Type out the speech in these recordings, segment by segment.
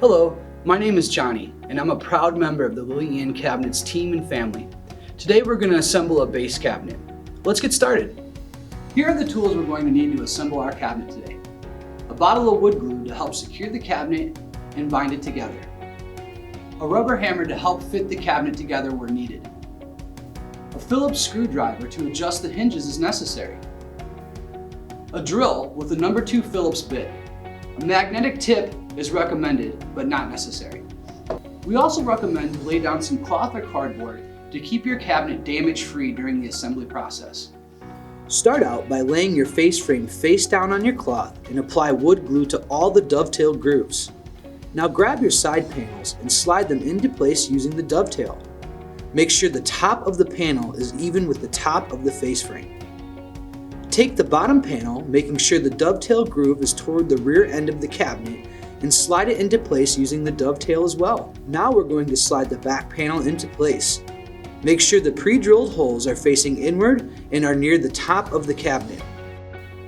Hello, my name is Johnny, and I'm a proud member of the Lily Ann Cabinets team and family. Today we're going to assemble a base cabinet. Let's get started. Here are the tools we're going to need to assemble our cabinet today. A bottle of wood glue to help secure the cabinet and bind it together. A rubber hammer to help fit the cabinet together where needed. A Phillips screwdriver to adjust the hinges as necessary. A drill with a number 2 Phillips bit. A magnetic tip is recommended, but not necessary. We also recommend to lay down some cloth or cardboard to keep your cabinet damage-free during the assembly process. Start out by laying your face frame face down on your cloth and apply wood glue to all the dovetail grooves. Now grab your side panels and slide them into place using the dovetail. Make sure the top of the panel is even with the top of the face frame. Take the bottom panel, making sure the dovetail groove is toward the rear end of the cabinet, and slide it into place using the dovetail as well. Now we're going to slide the back panel into place. Make sure the pre-drilled holes are facing inward and are near the top of the cabinet.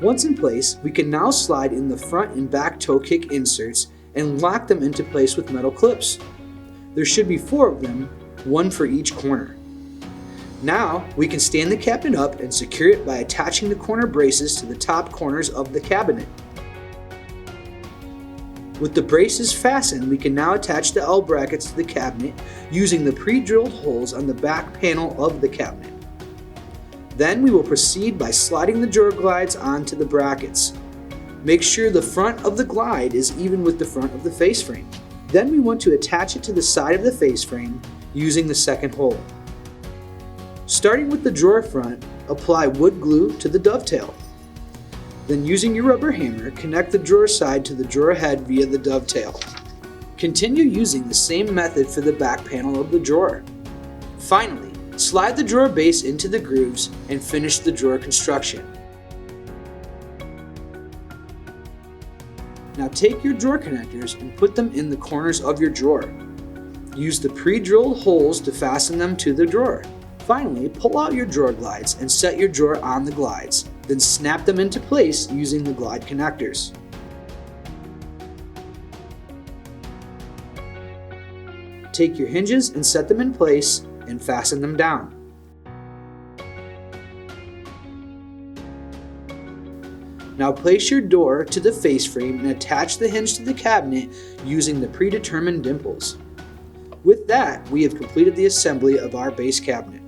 Once in place, we can now slide in the front and back toe kick inserts and lock them into place with metal clips. There should be 4 of them, 1 for each corner. Now, we can stand the cabinet up and secure it by attaching the corner braces to the top corners of the cabinet. With the braces fastened, we can now attach the L brackets to the cabinet using the pre-drilled holes on the back panel of the cabinet. Then we will proceed by sliding the drawer glides onto the brackets. Make sure the front of the glide is even with the front of the face frame. Then we want to attach it to the side of the face frame using the second hole. Starting with the drawer front, apply wood glue to the dovetail. Then using your rubber hammer, connect the drawer side to the drawer head via the dovetail. Continue using the same method for the back panel of the drawer. Finally, slide the drawer base into the grooves and finish the drawer construction. Now take your drawer connectors and put them in the corners of your drawer. Use the pre-drilled holes to fasten them to the drawer. Finally, pull out your drawer glides and set your drawer on the glides, then snap them into place using the glide connectors. Take your hinges and set them in place and fasten them down. Now place your door to the face frame and attach the hinge to the cabinet using the predetermined dimples. With that, we have completed the assembly of our base cabinet.